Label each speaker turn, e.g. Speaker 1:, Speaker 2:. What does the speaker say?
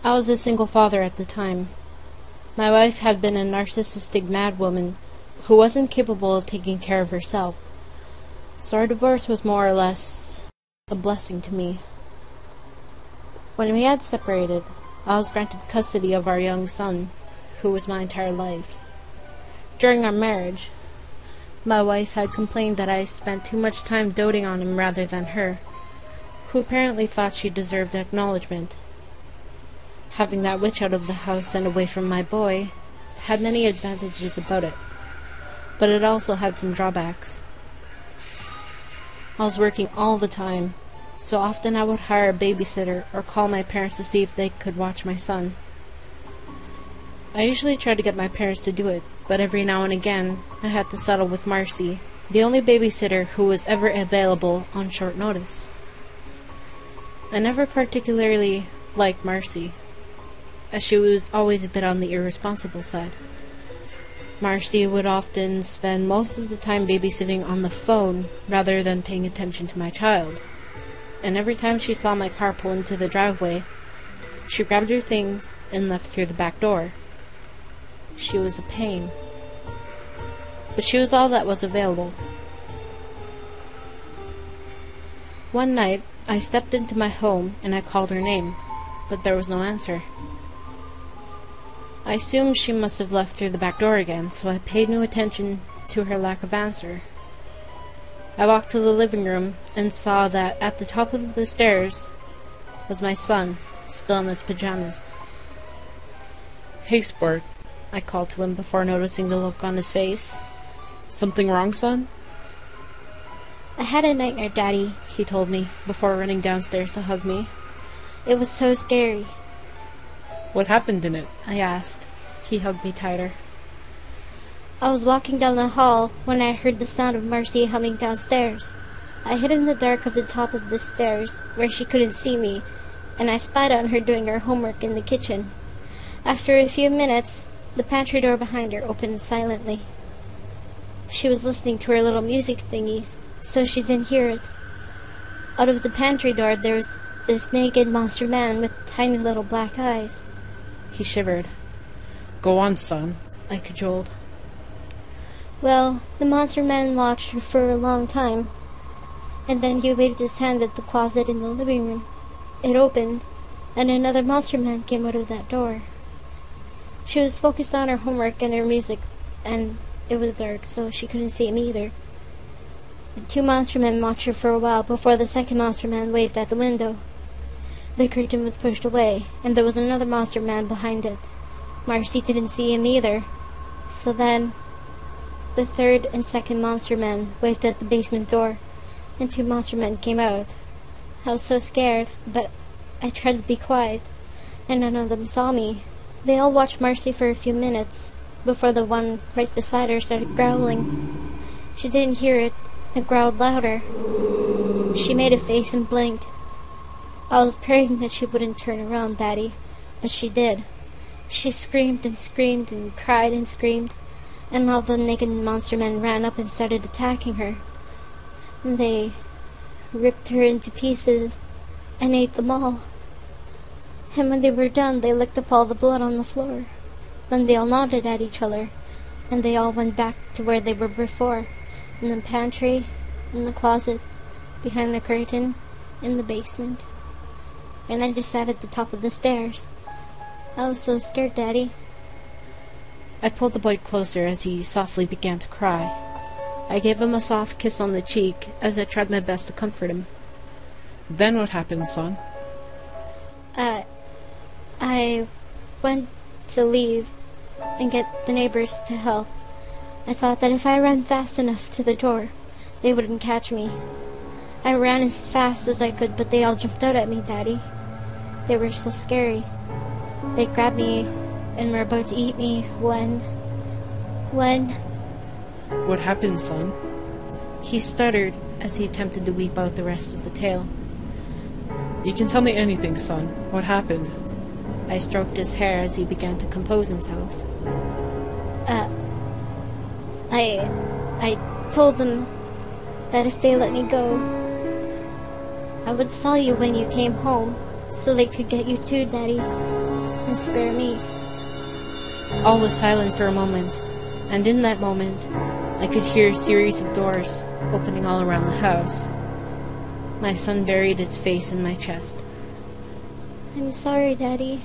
Speaker 1: I was a single father at the time. My wife had been a narcissistic madwoman who wasn't capable of taking care of herself, so our divorce was more or less a blessing to me. When we had separated, I was granted custody of our young son, who was my entire life. During our marriage, my wife had complained that I spent too much time doting on him rather than her, who apparently thought she deserved acknowledgement. Having that witch out of the house and away from my boy had many advantages about it, but it also had some drawbacks. I was working all the time, so often I would hire a babysitter or call my parents to see if they could watch my son. I usually tried to get my parents to do it, but every now and again I had to settle with Marcy, the only babysitter who was ever available on short notice. I never particularly liked Marcy, as she was always a bit on the irresponsible side. Marcy would often spend most of the time babysitting on the phone rather than paying attention to my child, and every time she saw my car pull into the driveway, she grabbed her things and left through the back door. She was a pain, but she was all that was available. One night, I stepped into my home and I called her name, but there was no answer. I assumed she must have left through the back door again, so I paid no attention to her lack of answer. I walked to the living room and saw that at the top of the stairs was my son, still in his pajamas.
Speaker 2: "Hey, sport,"
Speaker 1: I called to him before noticing the look on his face.
Speaker 2: "Something wrong, son?"
Speaker 3: "I had a nightmare, Daddy,"
Speaker 1: he told me, before running downstairs to hug me.
Speaker 3: "It was so scary."
Speaker 2: "What happened in it?"
Speaker 1: I asked. He hugged me tighter.
Speaker 3: "I was walking down the hall when I heard the sound of Marcy humming downstairs. I hid in the dark of the top of the stairs, where she couldn't see me, and I spied on her doing her homework in the kitchen. After a few minutes, the pantry door behind her opened silently. She was listening to her little music thingies, so she didn't hear it. Out of the pantry door there was this naked monster man with tiny little black eyes."
Speaker 1: He shivered.
Speaker 2: "Go on, son,"
Speaker 1: I cajoled.
Speaker 3: "Well, the monster man watched her for a long time, and then he waved his hand at the closet in the living room. It opened, and another monster man came out of that door. She was focused on her homework and her music, and it was dark, so she couldn't see him either. The two monster men watched her for a while before the second monster man waved at the window. The curtain was pushed away, and there was another monster man behind it. Marcy didn't see him either. So then, the third and second monster men waved at the basement door, and two monster men came out. I was so scared, but I tried to be quiet, and none of them saw me. They all watched Marcy for a few minutes, before the one right beside her started growling. She didn't hear it, and growled louder. She made a face and blinked. I was praying that she wouldn't turn around, Daddy, but she did. She screamed and cried and screamed, and all the naked monster men ran up and started attacking her. They ripped her into pieces and ate them all. And when they were done, they licked up all the blood on the floor. Then they all nodded at each other, and they all went back to where they were before, in the pantry, in the closet, behind the curtain, in the basement. And I just sat at the top of the stairs. I was so scared, Daddy."
Speaker 1: I pulled the boy closer as he softly began to cry. I gave him a soft kiss on the cheek as I tried my best to comfort him.
Speaker 2: "Then what happened, son?"
Speaker 3: I went to leave and get the neighbors to help. I thought that if I ran fast enough to the door, they wouldn't catch me. I ran as fast as I could, but they all jumped out at me, Daddy. They were so scary. They grabbed me and were about to eat me when...
Speaker 2: "What happened, son?"
Speaker 1: He stuttered as he attempted to weep out the rest of the tale.
Speaker 2: "You can tell me anything, son. What happened?"
Speaker 1: I stroked his hair as he began to compose himself.
Speaker 3: I told them that if they let me go, I would tell you when you came home, so they could get you too, Daddy. and spare me.
Speaker 1: All was silent for a moment, and in that moment, I could hear a series of doors opening all around the house. My son buried its face in my chest.
Speaker 3: I'm sorry, Daddy.